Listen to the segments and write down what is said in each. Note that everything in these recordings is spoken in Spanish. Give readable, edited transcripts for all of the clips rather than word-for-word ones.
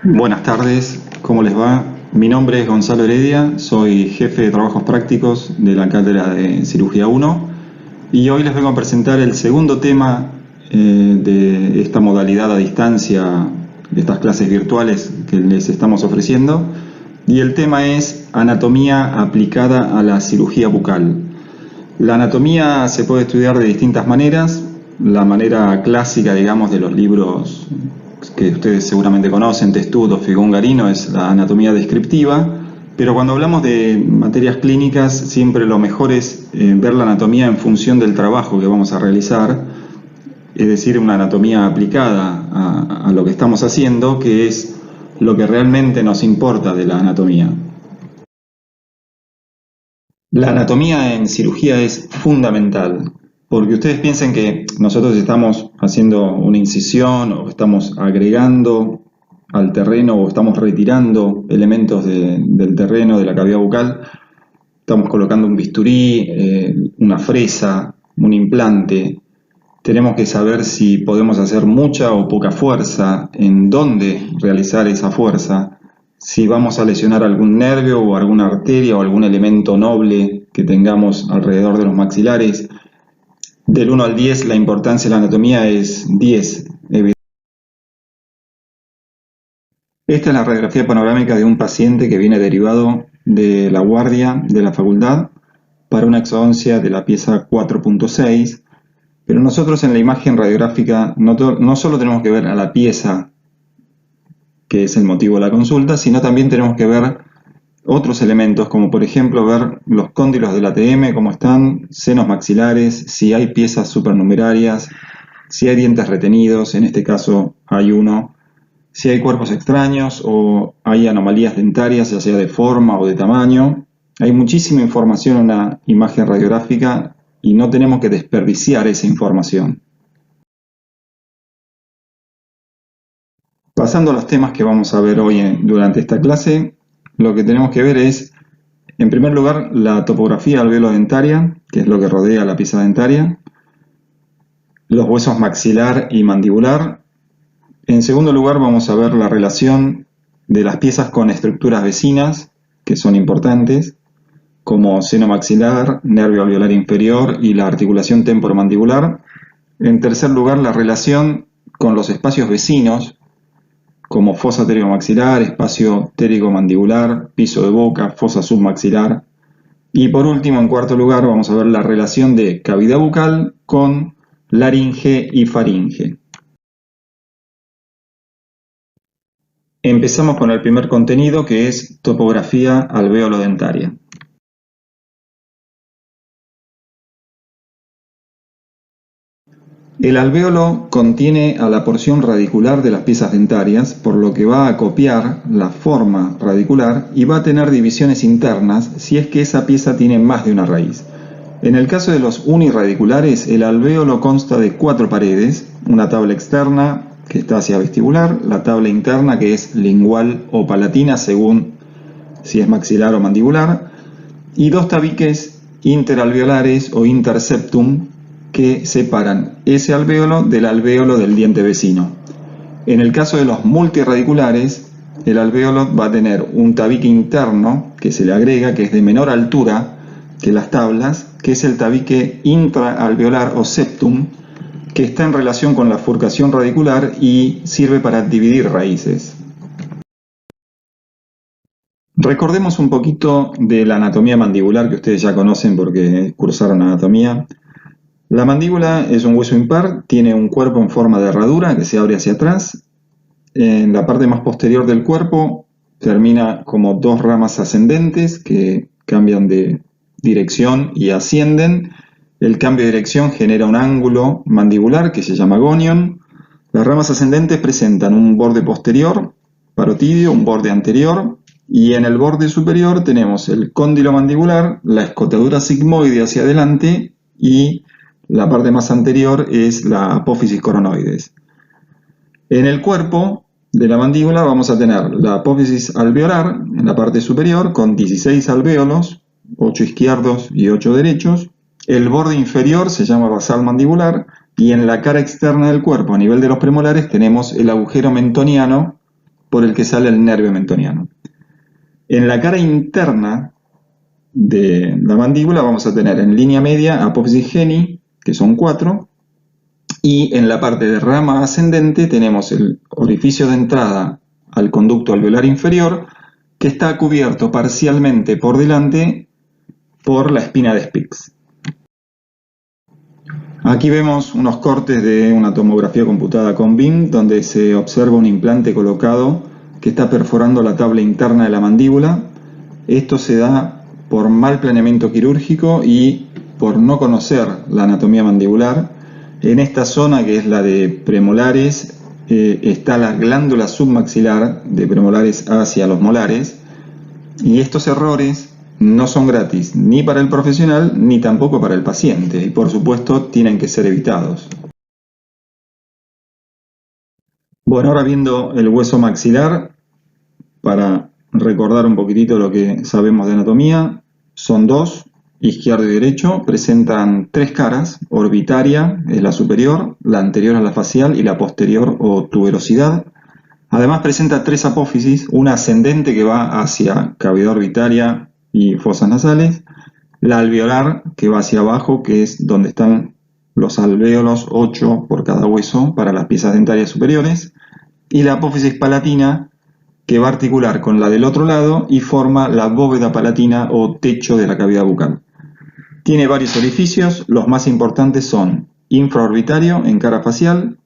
Buenas tardes, ¿cómo les va? Mi nombre es Gonzalo Heredia, soy jefe de trabajos prácticos de la Cátedra de Cirugía 1 y hoy les vengo a presentar el segundo tema de esta modalidad a distancia, de estas clases virtuales que les estamos ofreciendo, y el tema es anatomía aplicada a la cirugía bucal. La anatomía se puede estudiar de distintas maneras. La manera clásica, digamos, de los libros que ustedes seguramente conocen, Testut o Figongarino, es la anatomía descriptiva, pero cuando hablamos de materias clínicas siempre lo mejor es ver la anatomía en función del trabajo que vamos a realizar, es decir, una anatomía aplicada a lo que estamos haciendo, que es lo que realmente nos importa de la anatomía. La anatomía en cirugía es fundamental, porque ustedes piensen que nosotros estamos haciendo una incisión o estamos agregando al terreno o estamos retirando elementos del terreno de la cavidad bucal, estamos colocando un bisturí, una fresa, un implante. Tenemos que saber si podemos hacer mucha o poca fuerza, en dónde realizar esa fuerza, si vamos a lesionar algún nervio o alguna arteria o algún elemento noble que tengamos alrededor de los maxilares. Del 1 al 10 la importancia de la anatomía es 10. Esta es la radiografía panorámica de un paciente que viene derivado de la guardia de la facultad para una exodoncia de la pieza 4.6. Pero nosotros en la imagen radiográfica no solo tenemos que ver a la pieza, que es el motivo de la consulta, sino también tenemos que ver otros elementos, como por ejemplo ver los cóndilos del ATM, cómo están, senos maxilares, si hay piezas supernumerarias, si hay dientes retenidos, en este caso hay uno, si hay cuerpos extraños o hay anomalías dentarias, ya sea de forma o de tamaño. Hay muchísima información en una imagen radiográfica y no tenemos que desperdiciar esa información. Pasando a los temas que vamos a ver hoy durante esta clase, lo que tenemos que ver es, en primer lugar, la topografía alveolo-dentaria, que es lo que rodea la pieza dentaria, los huesos maxilar y mandibular. En segundo lugar, vamos a ver la relación de las piezas con estructuras vecinas, que son importantes, como seno maxilar, nervio alveolar inferior y la articulación temporomandibular. En tercer lugar, la relación con los espacios vecinos, como fosa pteriomaxilar, espacio pterigomandibular, piso de boca, fosa submaxilar. Y por último, en cuarto lugar, vamos a ver la relación de cavidad bucal con laringe y faringe. Empezamos con el primer contenido, que es topografía alveolo-dentaria. El alvéolo contiene a la porción radicular de las piezas dentarias, por lo que va a copiar la forma radicular y va a tener divisiones internas si es que esa pieza tiene más de una raíz. En el caso de los unirradiculares, el alvéolo consta de 4 paredes, una tabla externa que está hacia vestibular, la tabla interna que es lingual o palatina según si es maxilar o mandibular, y 2 tabiques interalveolares o interseptum que separan ese alvéolo del diente vecino. En el caso de los multirradiculares, el alvéolo va a tener un tabique interno que se le agrega, que es de menor altura que las tablas, que es el tabique intraalveolar o septum, que está en relación con la furcación radicular y sirve para dividir raíces. Recordemos un poquito de la anatomía mandibular que ustedes ya conocen porque cursaron anatomía. La mandíbula es un hueso impar, tiene un cuerpo en forma de herradura que se abre hacia atrás. En la parte más posterior del cuerpo termina como 2 ramas ascendentes que cambian de dirección y ascienden. El cambio de dirección genera un ángulo mandibular que se llama gonion. Las ramas ascendentes presentan un borde posterior, parotidio, un borde anterior, y en el borde superior tenemos el cóndilo mandibular, la escotadura sigmoide hacia adelante y la parte más anterior es la apófisis coronoides. En el cuerpo de la mandíbula vamos a tener la apófisis alveolar en la parte superior con 16 alvéolos, 8 izquierdos y 8 derechos. El borde inferior se llama basal mandibular y en la cara externa del cuerpo, a nivel de los premolares, tenemos el agujero mentoniano por el que sale el nervio mentoniano. En la cara interna de la mandíbula vamos a tener en línea media apófisis geni, que son 4, y en la parte de rama ascendente tenemos el orificio de entrada al conducto alveolar inferior, que está cubierto parcialmente por delante por la espina de Spix. Aquí vemos unos cortes de una tomografía computada con BIM, donde se observa un implante colocado que está perforando la tabla interna de la mandíbula. Esto se da por mal planeamiento quirúrgico y por no conocer la anatomía mandibular. En esta zona, que es la de premolares, está la glándula submaxilar de premolares hacia los molares, y estos errores no son gratis ni para el profesional ni tampoco para el paciente, y por supuesto tienen que ser evitados. Bueno, ahora viendo el hueso maxilar, para recordar un poquitito lo que sabemos de anatomía, son dos, izquierdo y derecho, presentan 3 caras: orbitaria es la superior, la anterior a la facial y la posterior o tuberosidad. Además presenta 3 apófisis, una ascendente que va hacia cavidad orbitaria y fosas nasales, la alveolar que va hacia abajo, que es donde están los alvéolos, 8 por cada hueso para las piezas dentarias superiores, y la apófisis palatina, que va a articular con la del otro lado y forma la bóveda palatina o techo de la cavidad bucal. Tiene varios orificios, los más importantes son infraorbitario en cara facial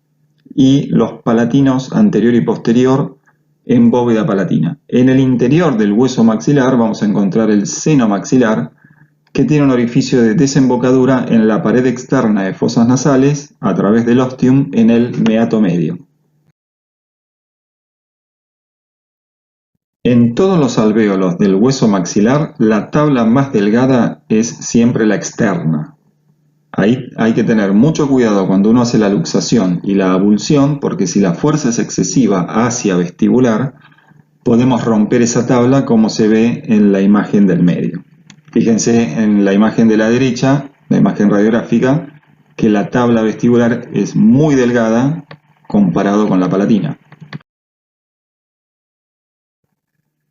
y los palatinos anterior y posterior en bóveda palatina. En el interior del hueso maxilar vamos a encontrar el seno maxilar, que tiene un orificio de desembocadura en la pared externa de fosas nasales a través del ostium en el meato medio. En todos los alvéolos del hueso maxilar, la tabla más delgada es siempre la externa. Ahí hay que tener mucho cuidado cuando uno hace la luxación y la abulsión, porque si la fuerza es excesiva hacia vestibular, podemos romper esa tabla, como se ve en la imagen del medio. Fíjense en la imagen de la derecha, la imagen radiográfica, que la tabla vestibular es muy delgada comparado con la palatina.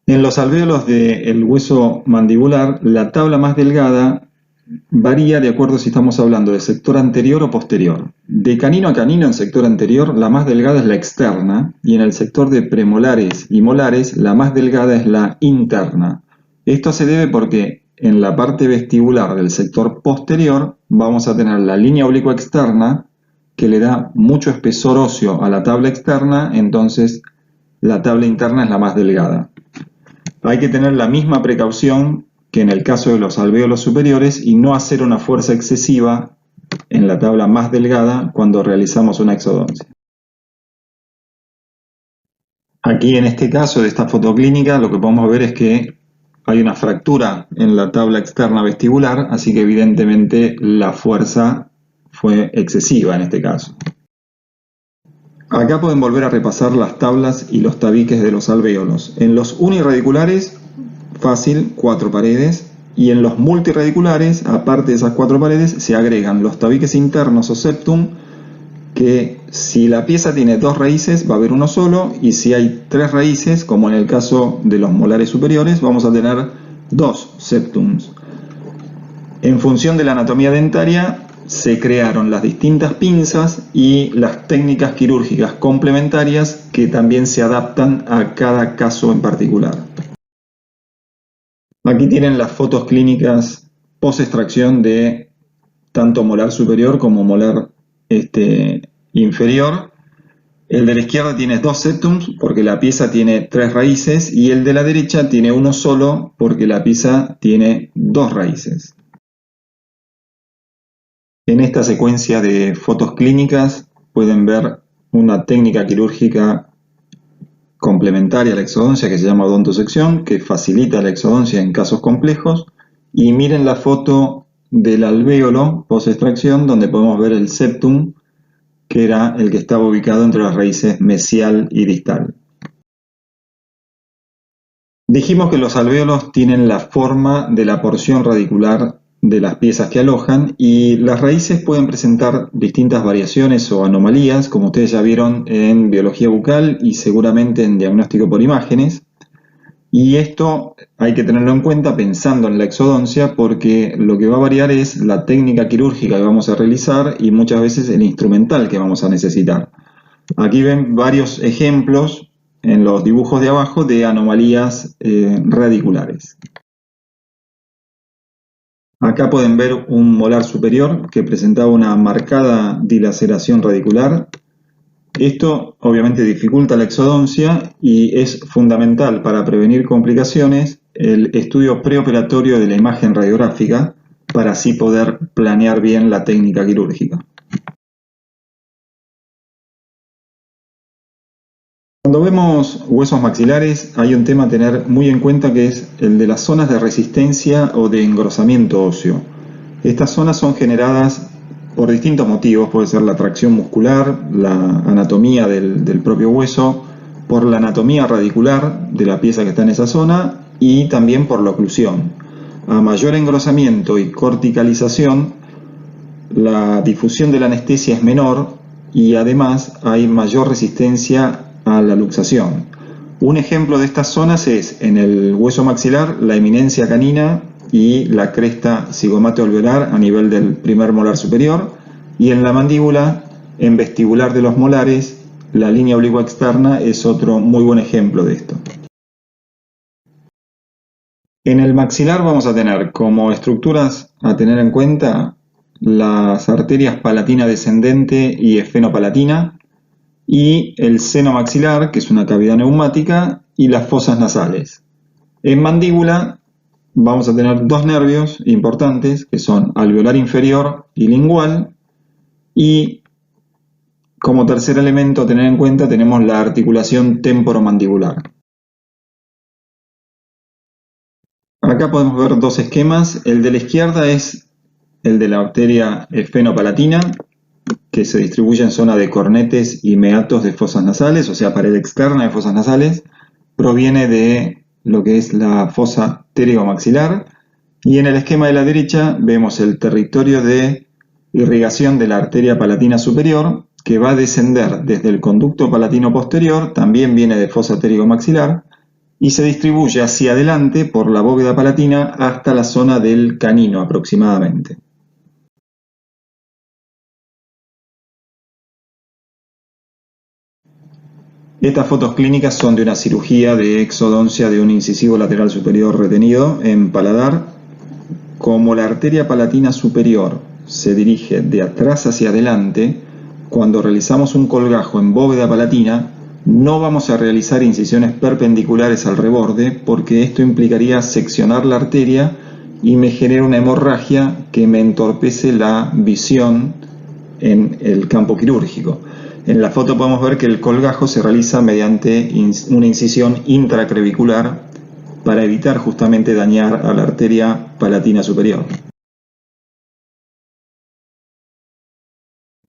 En los alvéolos del hueso mandibular, la tabla más delgada varía de acuerdo si estamos hablando de sector anterior o posterior. De canino a canino, en sector anterior, la más delgada es la externa, y en el sector de premolares y molares, la más delgada es la interna. Esto se debe porque en la parte vestibular del sector posterior vamos a tener la línea oblicua externa, que le da mucho espesor óseo a la tabla externa, entonces la tabla interna es la más delgada. Hay que tener la misma precaución que en el caso de los alvéolos superiores y no hacer una fuerza excesiva en la tabla más delgada cuando realizamos una exodoncia. Aquí en este caso de esta foto clínica lo que podemos ver es que hay una fractura en la tabla externa vestibular, así que evidentemente la fuerza fue excesiva en este caso. Acá pueden volver a repasar las tablas y los tabiques de los alvéolos. En los unirradiculares, fácil, 4 paredes, y en los multirradiculares, aparte de esas 4 paredes, se agregan los tabiques internos o septum, que si la pieza tiene 2 raíces va a haber uno solo, y si hay 3 raíces, como en el caso de los molares superiores, vamos a tener 2 septums. En función de la anatomía dentaria, se crearon las distintas pinzas y las técnicas quirúrgicas complementarias que también se adaptan a cada caso en particular. Aquí tienen las fotos clínicas post-extracción de tanto molar superior como molar inferior. El de la izquierda tiene 2 septums porque la pieza tiene 3 raíces, y el de la derecha tiene uno solo porque la pieza tiene 2 raíces. En esta secuencia de fotos clínicas pueden ver una técnica quirúrgica complementaria a la exodoncia que se llama odontosección, que facilita la exodoncia en casos complejos, y miren la foto del alvéolo post-extracción donde podemos ver el septum, que era el que estaba ubicado entre las raíces mesial y distal. Dijimos que los alvéolos tienen la forma de la porción radicular de las piezas que alojan, y las raíces pueden presentar distintas variaciones o anomalías, como ustedes ya vieron en biología bucal y seguramente en diagnóstico por imágenes. Y esto hay que tenerlo en cuenta pensando en la exodoncia, porque lo que va a variar es la técnica quirúrgica que vamos a realizar y muchas veces el instrumental que vamos a necesitar. Aquí ven varios ejemplos en los dibujos de abajo de anomalías radiculares. Acá pueden ver un molar superior que presentaba una marcada dilaceración radicular. Esto obviamente dificulta la exodoncia y es fundamental para prevenir complicaciones el estudio preoperatorio de la imagen radiográfica para así poder planear bien la técnica quirúrgica. Cuando vemos huesos maxilares hay un tema a tener muy en cuenta que es el de las zonas de resistencia o de engrosamiento óseo. Estas zonas son generadas por distintos motivos, puede ser la tracción muscular, la anatomía del propio hueso, por la anatomía radicular de la pieza que está en esa zona y también por la oclusión. A mayor engrosamiento y corticalización, la difusión de la anestesia es menor y además hay mayor resistencia a la luxación. Un ejemplo de estas zonas es en el hueso maxilar la eminencia canina y la cresta cigomato-alveolar a nivel del primer molar superior, y en la mandíbula, en vestibular de los molares, la línea oblicua externa es otro muy buen ejemplo de esto. En el maxilar vamos a tener como estructuras a tener en cuenta las arterias palatina descendente y esfenopalatina, y el seno maxilar, que es una cavidad neumática, y las fosas nasales. En mandíbula vamos a tener dos nervios importantes, que son alveolar inferior y lingual, y como tercer elemento a tener en cuenta tenemos la articulación temporomandibular. Acá podemos ver dos esquemas. El de la izquierda es el de la arteria esfenopalatina, que se distribuye en zona de cornetes y meatos de fosas nasales, o sea, pared externa de fosas nasales. Proviene de lo que es la fosa pterygomaxilar, y en el esquema de la derecha vemos el territorio de irrigación de la arteria palatina superior, que va a descender desde el conducto palatino posterior, también viene de fosa pterygomaxilar, y se distribuye hacia adelante por la bóveda palatina hasta la zona del canino aproximadamente. Estas fotos clínicas son de una cirugía de exodoncia de un incisivo lateral superior retenido en paladar. Como la arteria palatina superior se dirige de atrás hacia adelante, cuando realizamos un colgajo en bóveda palatina, no vamos a realizar incisiones perpendiculares al reborde, porque esto implicaría seccionar la arteria y me genera una hemorragia que me entorpece la visión en el campo quirúrgico. En la foto podemos ver que el colgajo se realiza mediante una incisión intracrevicular para evitar justamente dañar a la arteria palatina superior.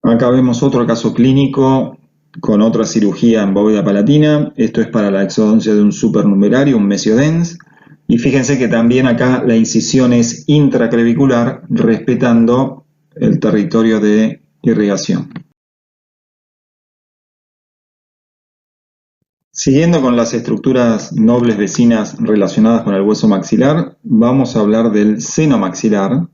Acá vemos otro caso clínico con otra cirugía en bóveda palatina. Esto es para la exodoncia de un supernumerario, un mesiodens. Y fíjense que también acá la incisión es intracrevicular, respetando el territorio de irrigación. Siguiendo con las estructuras nobles vecinas relacionadas con el hueso maxilar, vamos a hablar del seno maxilar.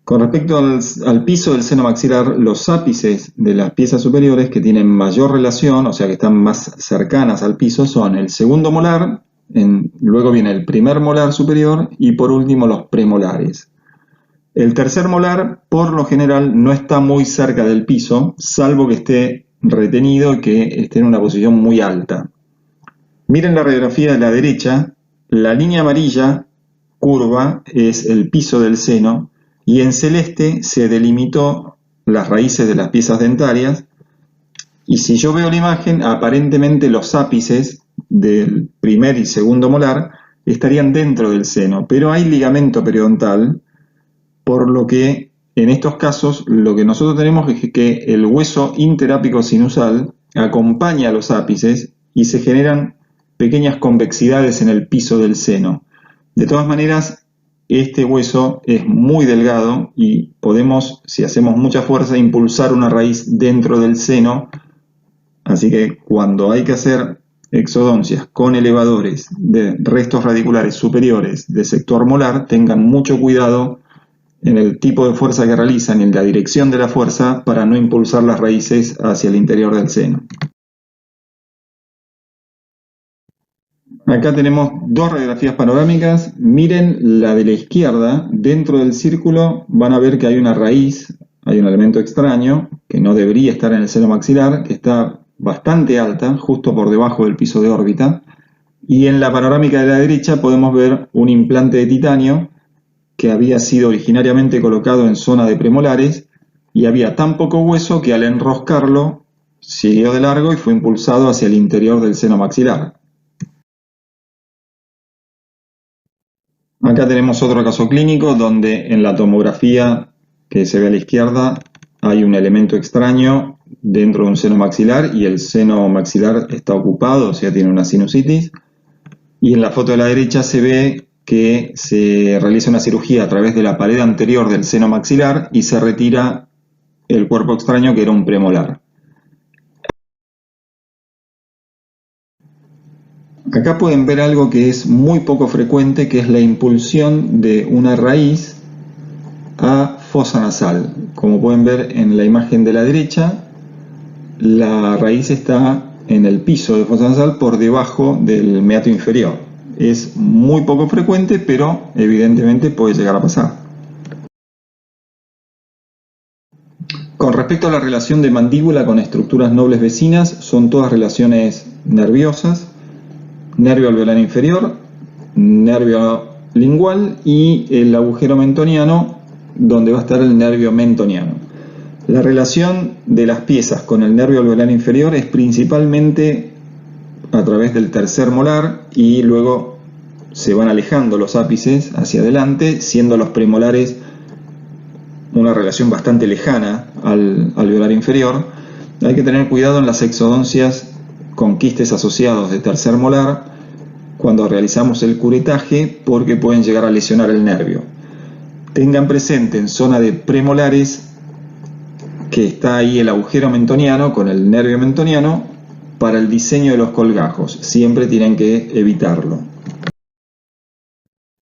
Con respecto al piso del seno maxilar, los ápices de las piezas superiores que tienen mayor relación, o sea que están más cercanas al piso, son el segundo molar, luego viene el primer molar superior y por último los premolares. El tercer molar, por lo general, no está muy cerca del piso, salvo que esté retenido y que esté en una posición muy alta. Miren la radiografía de la derecha, la línea amarilla curva es el piso del seno y en celeste se delimitó las raíces de las piezas dentarias, y si yo veo la imagen, aparentemente los ápices del primer y segundo molar estarían dentro del seno, pero hay ligamento periodontal, por lo que en estos casos lo que nosotros tenemos es que el hueso interápico sinusal acompaña a los ápices y se generan pequeñas convexidades en el piso del seno. De todas maneras, este hueso es muy delgado y podemos, si hacemos mucha fuerza, impulsar una raíz dentro del seno. Así que cuando hay que hacer exodoncias con elevadores de restos radiculares superiores de sector molar, tengan mucho cuidado en el tipo de fuerza que realizan y en la dirección de la fuerza para no impulsar las raíces hacia el interior del seno. Acá tenemos dos radiografías panorámicas. Miren la de la izquierda. Dentro del círculo van a ver que hay una raíz, hay un elemento extraño que no debería estar en el seno maxilar, que está bastante alta, justo por debajo del piso de órbita. Y en la panorámica de la derecha podemos ver un implante de titanio que había sido originariamente colocado en zona de premolares y había tan poco hueso que al enroscarlo siguió de largo y fue impulsado hacia el interior del seno maxilar. Acá tenemos otro caso clínico donde en la tomografía que se ve a la izquierda hay un elemento extraño dentro de un seno maxilar y el seno maxilar está ocupado, o sea, tiene una sinusitis. Y en la foto de la derecha se ve que se realiza una cirugía a través de la pared anterior del seno maxilar y se retira el cuerpo extraño que era un premolar. Acá pueden ver algo que es muy poco frecuente, que es la impulsión de una raíz a fosa nasal. Como pueden ver en la imagen de la derecha, la raíz está en el piso de fosa nasal por debajo del meato inferior. Es muy poco frecuente, pero evidentemente puede llegar a pasar. Con respecto a la relación de mandíbula con estructuras nobles vecinas, son todas relaciones nerviosas. Nervio alveolar inferior, nervio lingual y el agujero mentoniano, donde va a estar el nervio mentoniano. La relación de las piezas con el nervio alveolar inferior es principalmente a través del tercer molar y luego se van alejando los ápices hacia adelante, siendo los premolares una relación bastante lejana al alveolar inferior. Hay que tener cuidado en las exodoncias con quistes asociados de tercer molar cuando realizamos el curetaje porque pueden llegar a lesionar el nervio. Tengan presente en zona de premolares que está ahí el agujero mentoniano con el nervio mentoniano para el diseño de los colgajos. Siempre tienen que evitarlo.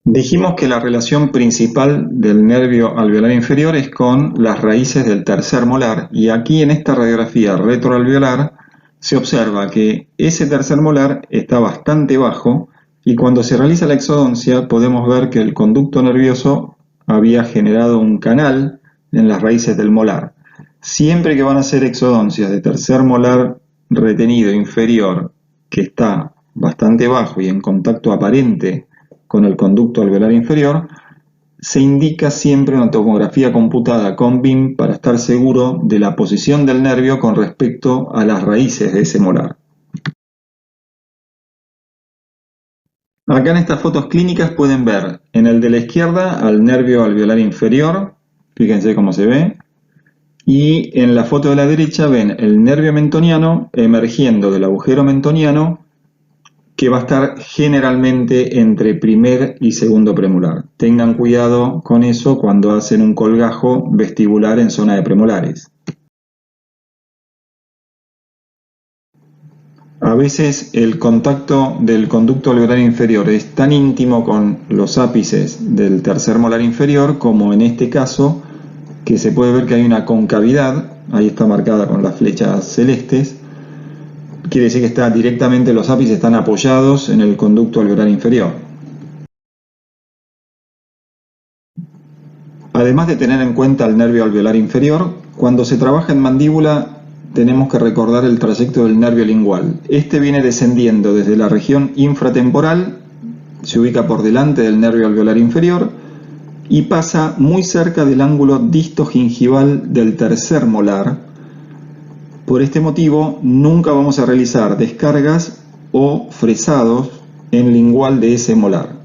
Dijimos que la relación principal del nervio alveolar inferior es con las raíces del tercer molar y aquí en esta radiografía retroalveolar se observa que ese tercer molar está bastante bajo y cuando se realiza la exodoncia podemos ver que el conducto nervioso había generado un canal en las raíces del molar. Siempre que van a hacer exodoncias de tercer molar retenido inferior que está bastante bajo y en contacto aparente con el conducto alveolar inferior, se indica siempre una tomografía computada con BIM para estar seguro de la posición del nervio con respecto a las raíces de ese molar. Acá en estas fotos clínicas pueden ver en el de la izquierda al nervio alveolar inferior, fíjense cómo se ve, y en la foto de la derecha ven el nervio mentoniano emergiendo del agujero mentoniano que va a estar generalmente entre primer y segundo premolar. Tengan cuidado con eso cuando hacen un colgajo vestibular en zona de premolares. A veces el contacto del conducto alveolar inferior es tan íntimo con los ápices del tercer molar inferior como en este caso, que se puede ver que hay una concavidad, ahí está marcada con las flechas celestes. Quiere decir que está directamente, los ápices están apoyados en el conducto alveolar inferior. Además de tener en cuenta el nervio alveolar inferior, cuando se trabaja en mandíbula tenemos que recordar el trayecto del nervio lingual. Este viene descendiendo desde la región infratemporal, se ubica por delante del nervio alveolar inferior y pasa muy cerca del ángulo distogingival del tercer molar. Por este motivo, nunca vamos a realizar descargas o fresados en lingual de ese molar.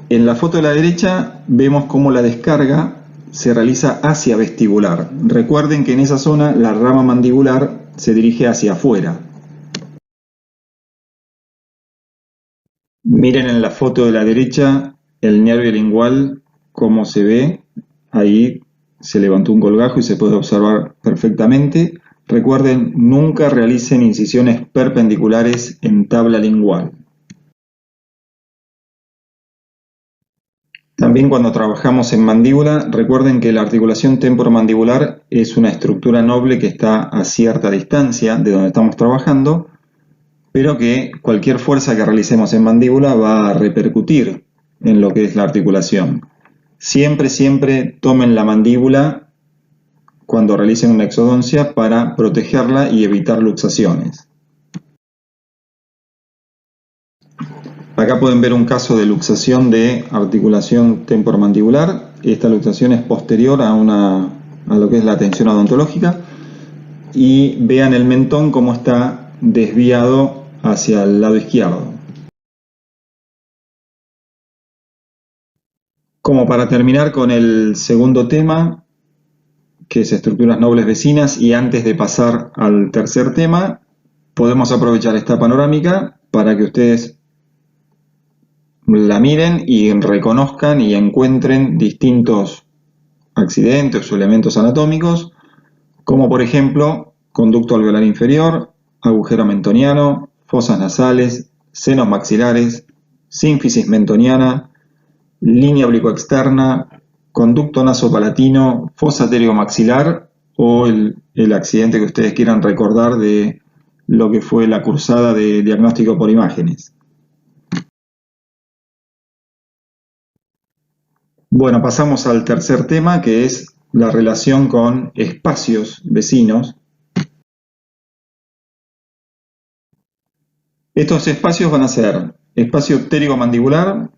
En la foto de la derecha vemos cómo la descarga se realiza hacia vestibular. Recuerden que en esa zona la rama mandibular se dirige hacia afuera. Miren en la foto de la derecha el nervio lingual, como se ve, ahí se levantó un colgajo y se puede observar perfectamente. Recuerden, nunca realicen incisiones perpendiculares en tabla lingual. También cuando trabajamos en mandíbula, recuerden que la articulación temporomandibular es una estructura noble que está a cierta distancia de donde estamos trabajando, pero que cualquier fuerza que realicemos en mandíbula va a repercutir en lo que es la articulación. Siempre, siempre tomen la mandíbula cuando realicen una exodoncia para protegerla y evitar luxaciones. Acá pueden ver un caso de luxación de articulación temporomandibular. Esta luxación es posterior a lo que es la tensión odontológica. Y vean el mentón cómo está desviado hacia el lado izquierdo. Como para terminar con el segundo tema, que es estructuras nobles vecinas, y antes de pasar al tercer tema, podemos aprovechar esta panorámica para que ustedes la miren y reconozcan y encuentren distintos accidentes o elementos anatómicos, como por ejemplo conducto alveolar inferior, agujero mentoniano, fosas nasales, senos maxilares, sínfisis mentoniana, línea oblicuoexterna, conducto nasopalatino, fosa pteriomaxilar o el accidente que ustedes quieran recordar de lo que fue la cursada de diagnóstico por imágenes. Bueno, pasamos al tercer tema, que es la relación con espacios vecinos. Estos espacios van a ser espacio pterigomandibular,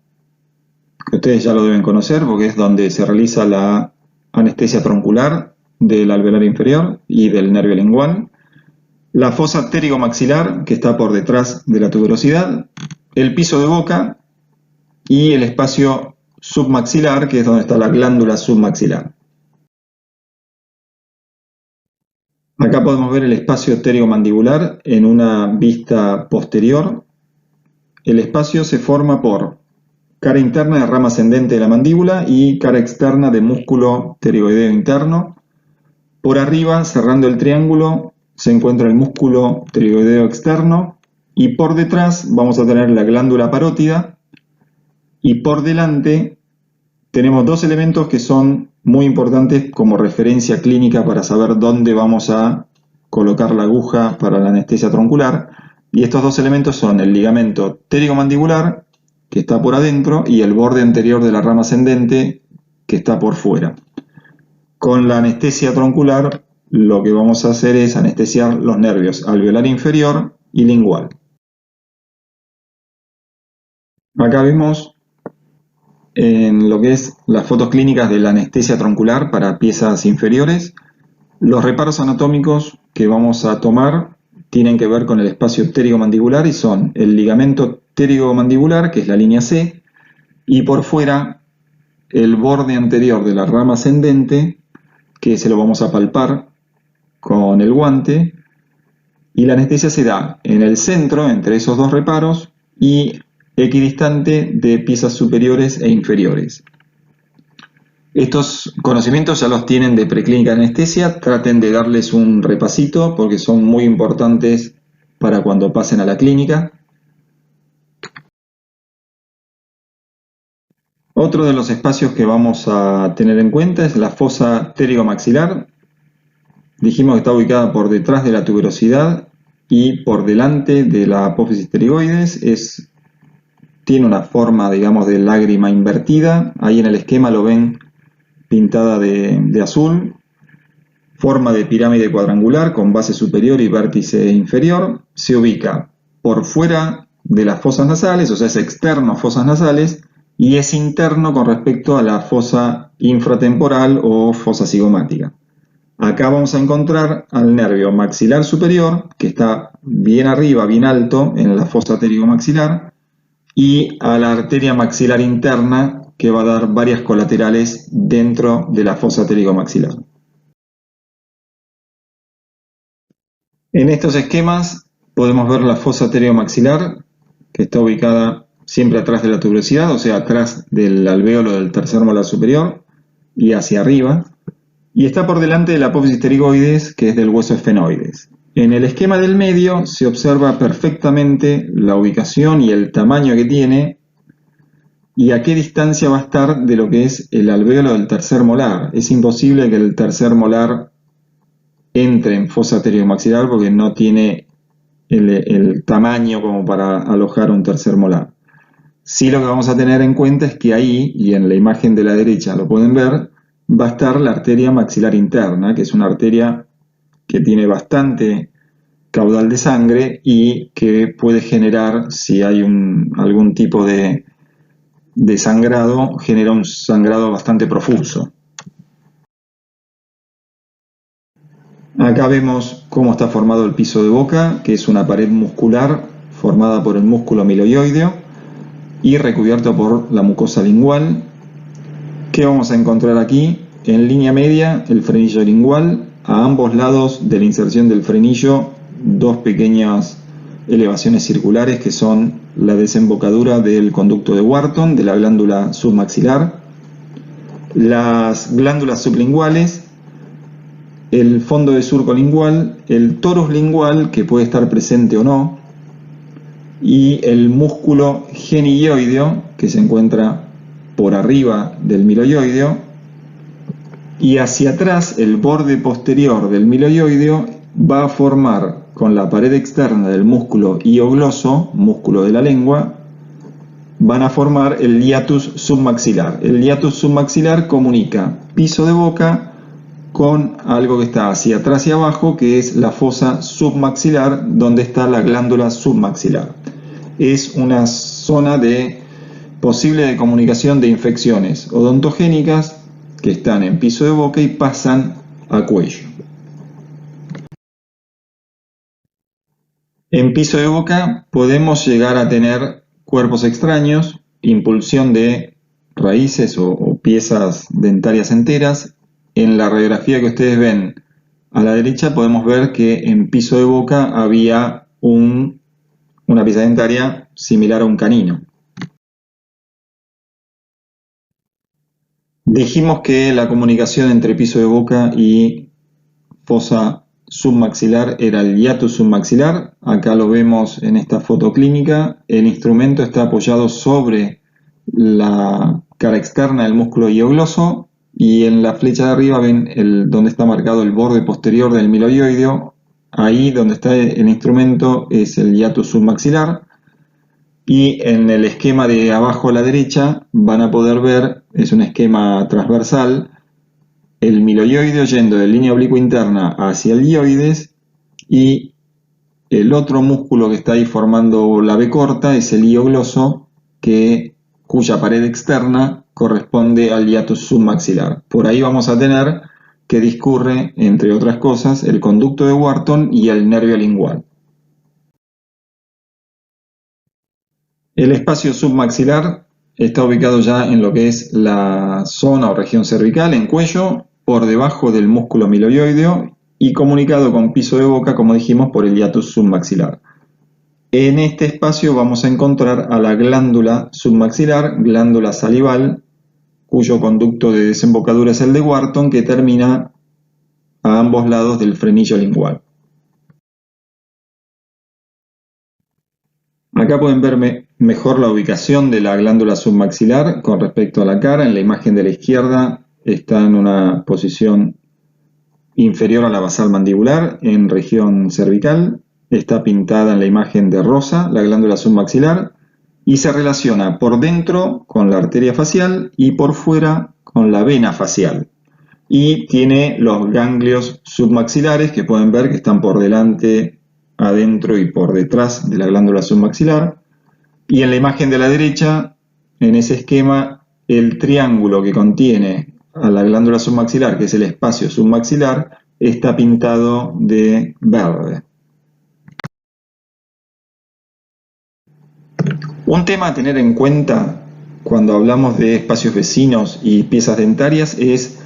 que ustedes ya lo deben conocer porque es donde se realiza la anestesia troncular del alveolar inferior y del nervio lingual. La fosa pterigomaxilar, que está por detrás de la tuberosidad. El piso de boca y el espacio submaxilar, que es donde está la glándula submaxilar. Acá podemos ver el espacio pterigomandibular en una vista posterior. El espacio se forma por cara interna de rama ascendente de la mandíbula y cara externa de músculo pterigoideo interno. Por arriba, cerrando el triángulo, se encuentra el músculo pterigoideo externo y por detrás vamos a tener la glándula parótida y por delante tenemos dos elementos que son muy importantes como referencia clínica para saber dónde vamos a colocar la aguja para la anestesia troncular, y estos dos elementos son el ligamento pterigomandibular, que está por adentro, y el borde anterior de la rama ascendente, que está por fuera. Con la anestesia troncular lo que vamos a hacer es anestesiar los nervios alveolar inferior y lingual. Acá vemos en lo que es las fotos clínicas de la anestesia troncular para piezas inferiores. Los reparos anatómicos que vamos a tomar tienen que ver con el espacio pterigomandibular y son el ligamento pterigomandibular, que es la línea C, y por fuera el borde anterior de la rama ascendente, que se lo vamos a palpar con el guante, y la anestesia se da en el centro, entre esos dos reparos, y equidistante de piezas superiores e inferiores. Estos conocimientos ya los tienen de preclínica de anestesia, traten de darles un repasito porque son muy importantes para cuando pasen a la clínica. Otro de los espacios que vamos a tener en cuenta es la fosa pterigomaxilar. Dijimos que está ubicada por detrás de la tuberosidad y por delante de la apófisis pterigoides. Tiene una forma, digamos, de lágrima invertida. Ahí en el esquema lo ven pintada de azul. Forma de pirámide cuadrangular con base superior y vértice inferior. Se ubica por fuera de las fosas nasales, o sea, es externo a fosas nasales, y es interno con respecto a la fosa infratemporal o fosa cigomática. Acá vamos a encontrar al nervio maxilar superior, que está bien arriba, bien alto, en la fosa pterigomaxilar, y a la arteria maxilar interna, que va a dar varias colaterales dentro de la fosa pterigomaxilar. En estos esquemas podemos ver la fosa pterigomaxilar, que está ubicada siempre atrás de la tuberosidad, o sea, atrás del alvéolo del tercer molar superior y hacia arriba, y está por delante de la apófisis pterigoides, que es del hueso esfenoides. En el esquema del medio se observa perfectamente la ubicación y el tamaño que tiene y a qué distancia va a estar de lo que es el alvéolo del tercer molar. Es imposible que el tercer molar entre en fosa pteriomaxilar porque no tiene el tamaño como para alojar un tercer molar. Sí, lo que vamos a tener en cuenta es que ahí, y en la imagen de la derecha lo pueden ver, va a estar la arteria maxilar interna, que es una arteria que tiene bastante caudal de sangre y que puede generar, si hay algún tipo de sangrado, genera un sangrado bastante profuso. Acá vemos cómo está formado el piso de boca, que es una pared muscular formada por el músculo miloioideo y recubierto por la mucosa lingual. ¿Qué vamos a encontrar aquí? En línea media, el frenillo lingual. A ambos lados de la inserción del frenillo, dos pequeñas elevaciones circulares que son la desembocadura del conducto de Wharton, de la glándula submaxilar, las glándulas sublinguales, el fondo de surco lingual, el torus lingual, que puede estar presente o no, y el músculo genioideo, que se encuentra por arriba del miloioideo, y hacia atrás el borde posterior del miloioideo va a formar con la pared externa del músculo hiogloso, músculo de la lengua, van a formar el hiatus submaxilar. El hiatus submaxilar comunica piso de boca con algo que está hacia atrás y abajo, que es la fosa submaxilar, donde está la glándula submaxilar. Es una zona posible de comunicación de infecciones odontogénicas que están en piso de boca y pasan a cuello. En piso de boca podemos llegar a tener cuerpos extraños, impulsión de raíces o piezas dentarias enteras. En la radiografía que ustedes ven a la derecha podemos ver que en piso de boca había una pieza dentaria similar a un canino. Dijimos que la comunicación entre piso de boca y fosa submaxilar era el hiatus submaxilar. Acá lo vemos en esta foto clínica. El instrumento está apoyado sobre la cara externa del músculo hiogloso y en la flecha de arriba ven donde está marcado el borde posterior del miloioideo. Ahí donde está el instrumento es el hiatus submaxilar. Y en el esquema de abajo a la derecha van a poder ver, es un esquema transversal, el miloioideo yendo de línea oblicua interna hacia el hioides y el otro músculo que está ahí formando la B corta es el hiogloso, cuya pared externa corresponde al hiatus submaxilar. Por ahí vamos a tener que discurre, entre otras cosas, el conducto de Wharton y el nervio lingual. El espacio submaxilar está ubicado ya en lo que es la zona o región cervical, en cuello, por debajo del músculo miloioideo y comunicado con piso de boca, como dijimos, por el hiatus submaxilar. En este espacio vamos a encontrar a la glándula submaxilar, glándula salival, cuyo conducto de desembocadura es el de Wharton, que termina a ambos lados del frenillo lingual. Acá pueden ver mejor la ubicación de la glándula submaxilar con respecto a la cara. En la imagen de la izquierda está en una posición inferior a la basal mandibular, en región cervical. Está pintada en la imagen de rosa la glándula submaxilar y se relaciona por dentro con la arteria facial y por fuera con la vena facial. Y tiene los ganglios submaxilares que pueden ver que están por delante, adentro y por detrás de la glándula submaxilar. Y en la imagen de la derecha, en ese esquema, el triángulo que contiene a la glándula submaxilar, que es el espacio submaxilar, está pintado de verde. Un tema a tener en cuenta cuando hablamos de espacios vecinos y piezas dentarias es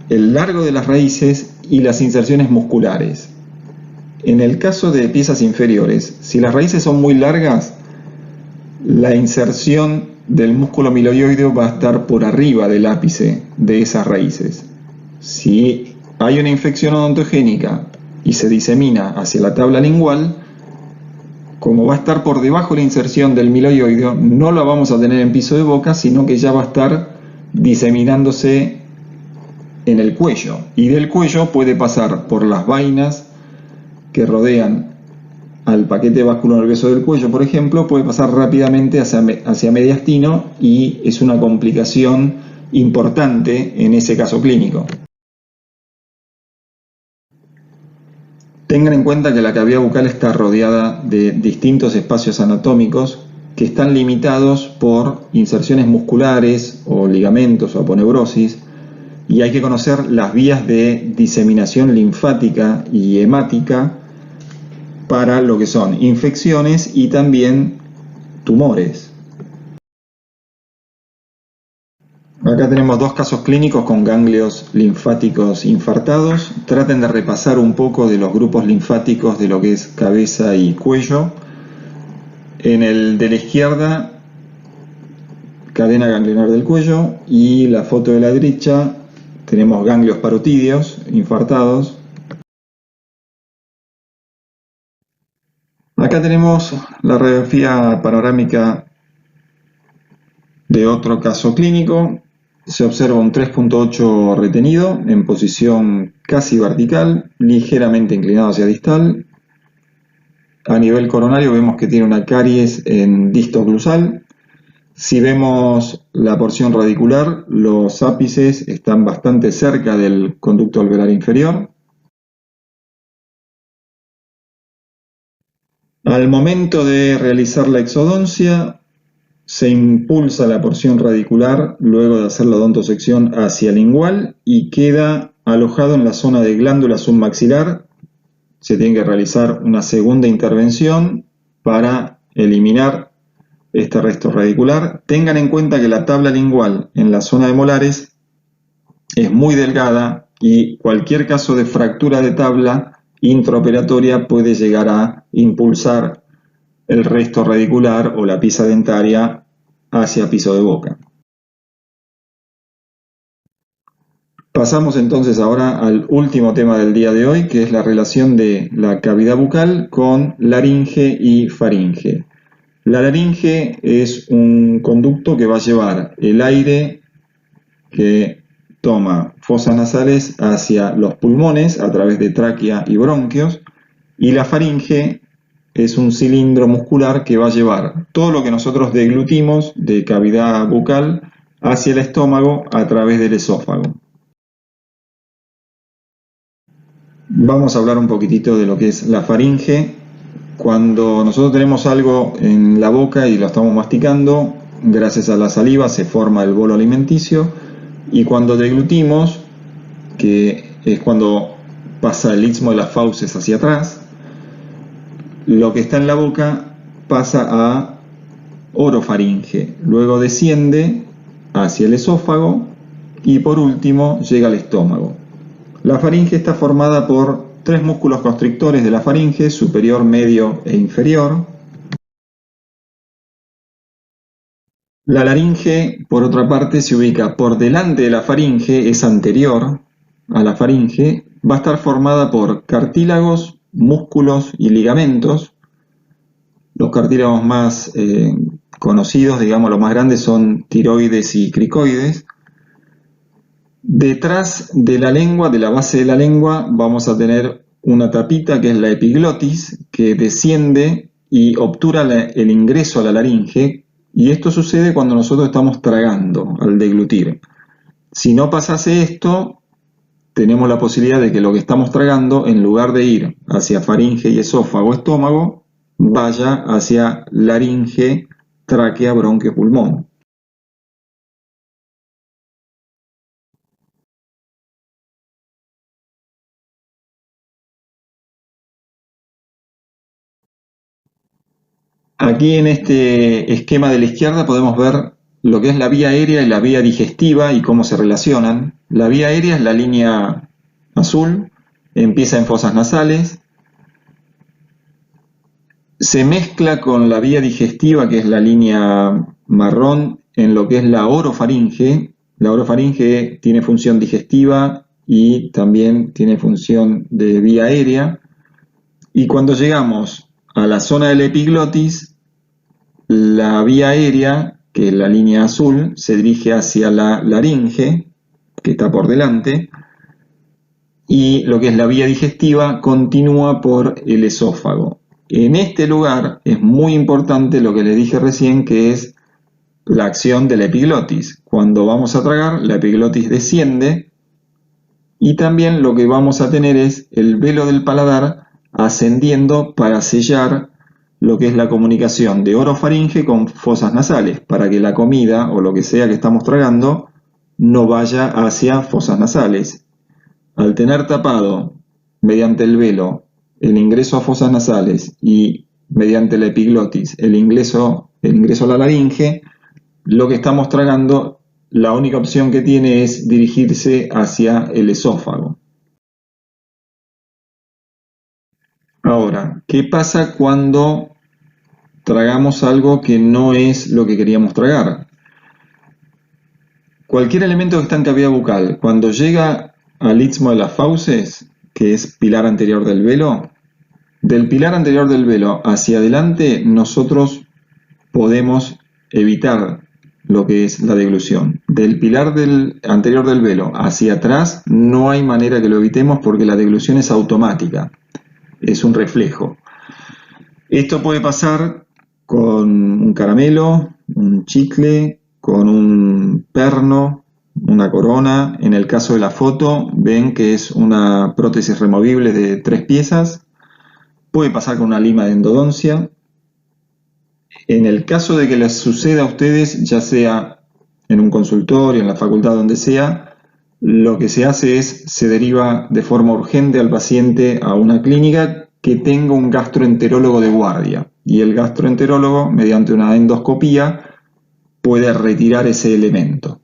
el largo de las raíces y las inserciones musculares. En el caso de piezas inferiores, si las raíces son muy largas, la inserción del músculo miloioideo va a estar por arriba del ápice de esas raíces. Si hay una infección odontogénica y se disemina hacia la tabla lingual, como va a estar por debajo de la inserción del miloioideo, no la vamos a tener en piso de boca, sino que ya va a estar diseminándose en el cuello. Y del cuello puede pasar por las vainas que rodean al paquete vasculonervioso del cuello, por ejemplo, puede pasar rápidamente hacia mediastino y es una complicación importante en ese caso clínico. Tengan en cuenta que la cavidad bucal está rodeada de distintos espacios anatómicos que están limitados por inserciones musculares o ligamentos o aponeurosis, y hay que conocer las vías de diseminación linfática y hemática para lo que son infecciones y también tumores. Acá tenemos dos casos clínicos con ganglios linfáticos infartados. Traten de repasar un poco de los grupos linfáticos de lo que es cabeza y cuello. En el de la izquierda, cadena ganglionar del cuello, y la foto de la derecha tenemos ganglios parotídeos infartados. Acá tenemos la radiografía panorámica de otro caso clínico. Se observa un 3.8 retenido en posición casi vertical, ligeramente inclinado hacia distal. A nivel coronario vemos que tiene una caries en distoglusal. Si vemos la porción radicular, los ápices están bastante cerca del conducto alveolar inferior. Al momento de realizar la exodoncia, se impulsa la porción radicular luego de hacer la odontosección hacia lingual y queda alojado en la zona de glándula submaxilar. Se tiene que realizar una segunda intervención para eliminar este resto radicular. Tengan en cuenta que la tabla lingual en la zona de molares es muy delgada y cualquier caso de fractura de tabla intraoperatoria puede llegar a impulsar el resto radicular o la pieza dentaria hacia piso de boca. Pasamos entonces ahora al último tema del día de hoy, que es la relación de la cavidad bucal con laringe y faringe. La laringe es un conducto que va a llevar el aire que toma fosas nasales hacia los pulmones a través de tráquea y bronquios, y la faringe es un cilindro muscular que va a llevar todo lo que nosotros deglutimos de cavidad bucal hacia el estómago a través del esófago. Vamos a hablar un poquitito de lo que es la faringe. Cuando nosotros tenemos algo en la boca y lo estamos masticando, gracias a la saliva se forma el bolo alimenticio, y cuando deglutimos, que es cuando pasa el istmo de las fauces hacia atrás, lo que está en la boca pasa a orofaringe, luego desciende hacia el esófago y por último llega al estómago. La faringe está formada por tres músculos constrictores de la faringe, superior, medio e inferior. La laringe, por otra parte, se ubica por delante de la faringe, es anterior a la faringe, va a estar formada por cartílagos, músculos y ligamentos. Los cartílagos más conocidos, digamos los más grandes, son tiroides y cricoides. Detrás de la lengua, de la base de la lengua, vamos a tener una tapita que es la epiglotis, que desciende y obtura el ingreso a la laringe, y esto sucede cuando nosotros estamos tragando al deglutir. Si no pasase esto, tenemos la posibilidad de que lo que estamos tragando, en lugar de ir hacia faringe y esófago, estómago, vaya hacia laringe, tráquea, bronquio, pulmón. Aquí en este esquema de la izquierda podemos ver lo que es la vía aérea y la vía digestiva y cómo se relacionan. La vía aérea es la línea azul, empieza en fosas nasales, se mezcla con la vía digestiva, que es la línea marrón, en lo que es la orofaringe. La orofaringe tiene función digestiva y también tiene función de vía aérea. Y cuando llegamos a la zona de la epiglotis, la vía aérea, que es la línea azul, se dirige hacia la laringe, que está por delante, y lo que es la vía digestiva continúa por el esófago. En este lugar es muy importante lo que les dije recién, que es la acción de la epiglotis. Cuando vamos a tragar, la epiglotis desciende y también lo que vamos a tener es el velo del paladar ascendiendo para sellar lo que es la comunicación de orofaringe con fosas nasales, para que la comida o lo que sea que estamos tragando no vaya hacia fosas nasales. Al tener tapado mediante el velo el ingreso a fosas nasales y mediante la epiglotis el ingreso a la laringe, lo que estamos tragando, la única opción que tiene es dirigirse hacia el esófago. Ahora, ¿qué pasa cuando tragamos algo que no es lo que queríamos tragar? Cualquier elemento que está en cavidad bucal, cuando llega al istmo de las fauces, que es pilar anterior del velo, del pilar anterior del velo hacia adelante nosotros podemos evitar lo que es la deglución. Del pilar anterior del velo hacia atrás no hay manera que lo evitemos porque la deglución es automática, es un reflejo. Esto puede pasar con un caramelo, un chicle, con un perno, una corona. En el caso de la foto ven que es una prótesis removible de 3 piezas. Puede pasar con una lima de endodoncia. En el caso de que les suceda a ustedes, ya sea en un consultorio, en la facultad, donde sea, lo que se hace es, se deriva de forma urgente al paciente a una clínica que tenga un gastroenterólogo de guardia. Y el gastroenterólogo, mediante una endoscopía, puede retirar ese elemento.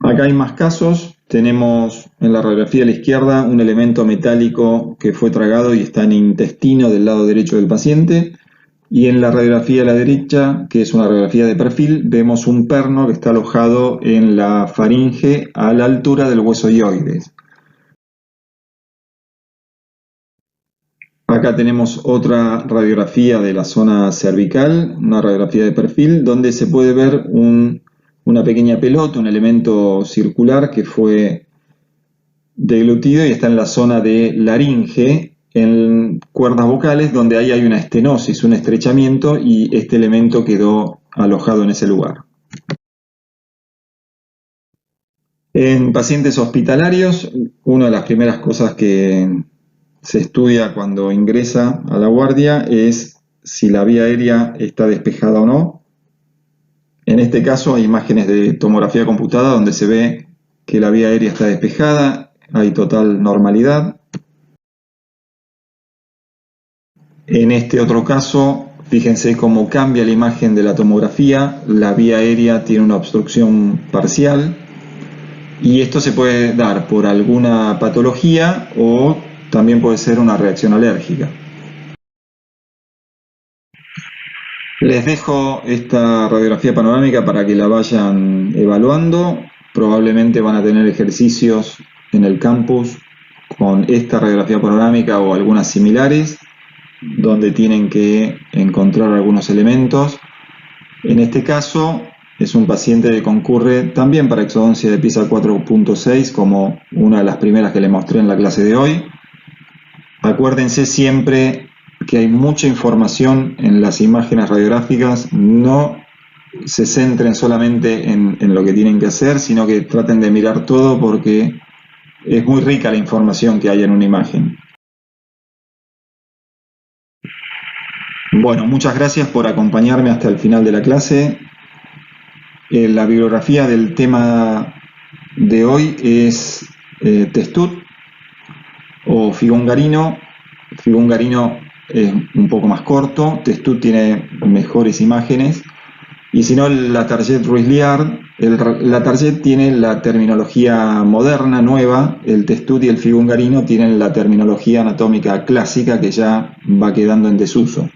Acá hay más casos. Tenemos en la radiografía a la izquierda un elemento metálico que fue tragado y está en el intestino del lado derecho del paciente. Y en la radiografía a la derecha, que es una radiografía de perfil, vemos un perno que está alojado en la faringe a la altura del hueso hioides. Acá tenemos otra radiografía de la zona cervical, una radiografía de perfil, donde se puede ver una pequeña pelota, un elemento circular que fue deglutido y está en la zona de laringe, en cuerdas vocales, donde ahí hay una estenosis, un estrechamiento, y este elemento quedó alojado en ese lugar. En pacientes hospitalarios, una de las primeras cosas que se estudia cuando ingresa a la guardia es si la vía aérea está despejada o no. En este caso hay imágenes de tomografía computada donde se ve que la vía aérea está despejada, hay total normalidad. En este otro caso, fíjense cómo cambia la imagen de la tomografía, la vía aérea tiene una obstrucción parcial y esto se puede dar por alguna patología o también puede ser una reacción alérgica. Les dejo esta radiografía panorámica para que la vayan evaluando. Probablemente van a tener ejercicios en el campus con esta radiografía panorámica o algunas similares, donde tienen que encontrar algunos elementos. En este caso es un paciente que concurre también para exodoncia de PISA 4.6, como una de las primeras que les mostré en la clase de hoy. Acuérdense siempre que hay mucha información en las imágenes radiográficas, no se centren solamente en lo que tienen que hacer, sino que traten de mirar todo porque es muy rica la información que hay en una imagen. Bueno, muchas gracias por acompañarme hasta el final de la clase. La bibliografía del tema de hoy es Testut o Figongarino. Figongarino es un poco más corto, Testut tiene mejores imágenes. Y si no, la Target Ruiz-Liard. La Target tiene la terminología moderna, nueva. El Testut y el Figungarino tienen la terminología anatómica clásica que ya va quedando en desuso.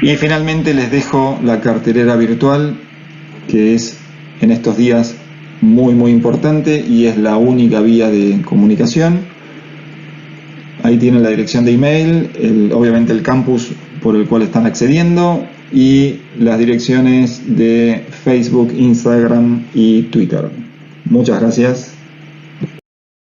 Y finalmente les dejo la cartelera virtual, que es en estos días muy importante y es la única vía de comunicación. Ahí tienen la dirección de email, obviamente el campus por el cual están accediendo y las direcciones de Facebook, Instagram y Twitter. Muchas gracias.